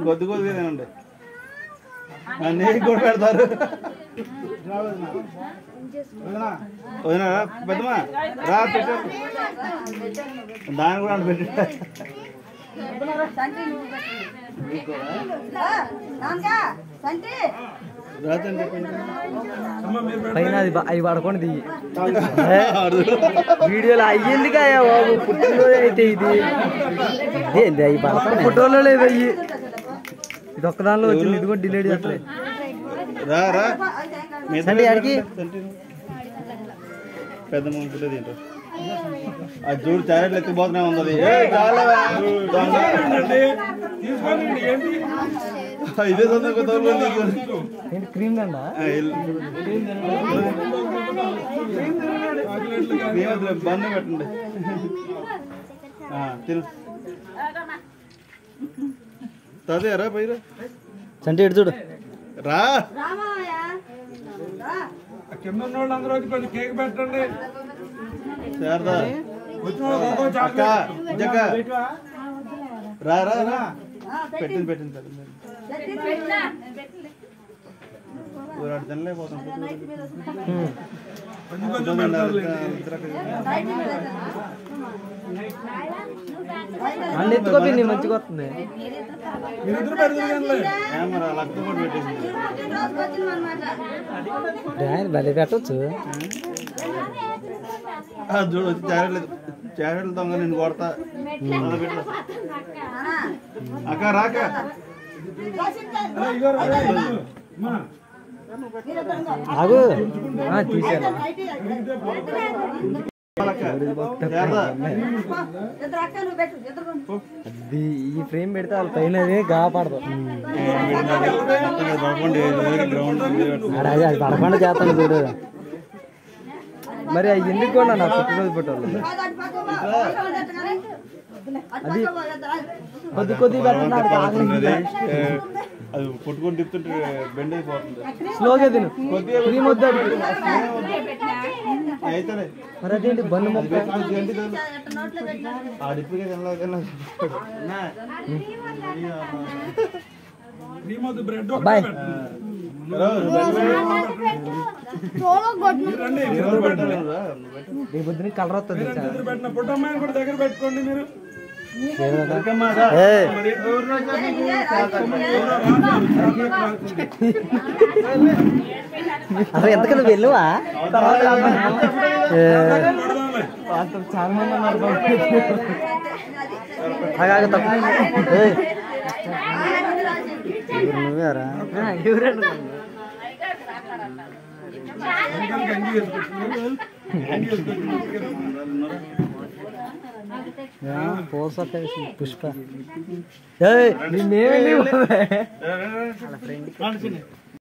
కొద్ది కొద్దిగా తినండి నీకు కూడా పెడతారు వదినా పెద్దమా రా పెట్టారు దాన్ని కూడా పెట్టి పైన అవి పడుకోండి వీడియోలో అయ్యిందిగా బాబు పుట్టినరోజు అయితే ఇది ఇదేంది అవి పడుకోండి ఫోటోలో లేదు అయ్యి ఇది ఒక్కదానిలో వచ్చింది ఇది కూడా డిలీట్ చేస్తలే రా రా ఆడికి పెద్ద ముందు తింటారు అది చూడు చారెట్లు ఎత్తిపోతూనే ఉంది ఇదే క్రీమ్ దండ బంద్ పెట్టండి తిను తదే రా పైరా చంటి ఎడు చూడు రా కింద ఉన్న వాళ్ళందరూ వచ్చి కొంచెం కేక్ పెట్టండి శారదా అక్క జక్క రా రా రా పెట్టింది పెట్టింది తినలేకపోతాం అన్ని ఎత్తుకోపి నీ మంచిగా వస్తుంది భలే పెట్టచ్చు చూడు చారెట్లు దొంగ నేను కొడతా అక్క రాక ఆగు తీసాను అది ఈ ఫ్రేమ్ పెడితే వాళ్ళ పైన కాపాడదు అది పడకుండా చేస్తాను చూడు మరి అవి ఎందుకు కూడా నా పుట్టినరోజు పెట్టాలి అది కొద్ది కొద్ది పెట్టండి అది కొట్టుకొని తిప్పుతుంటే బెండ్ అయిపోతుంది స్లోగా తిను క్రీమ్ వద్దు అయితేనే మరి అదేంటి బండి మొక్క ఆడిప్పుడే అబ్బాయి రేపు కలర్ వస్తుంది దగ్గర పెట్టుకోండి మీరు అసలు ఎంతకన్నా వెళ్ళువా చాలా మంది ఉన్నారు నువ్వేరా పుష్ప నిన్నేమి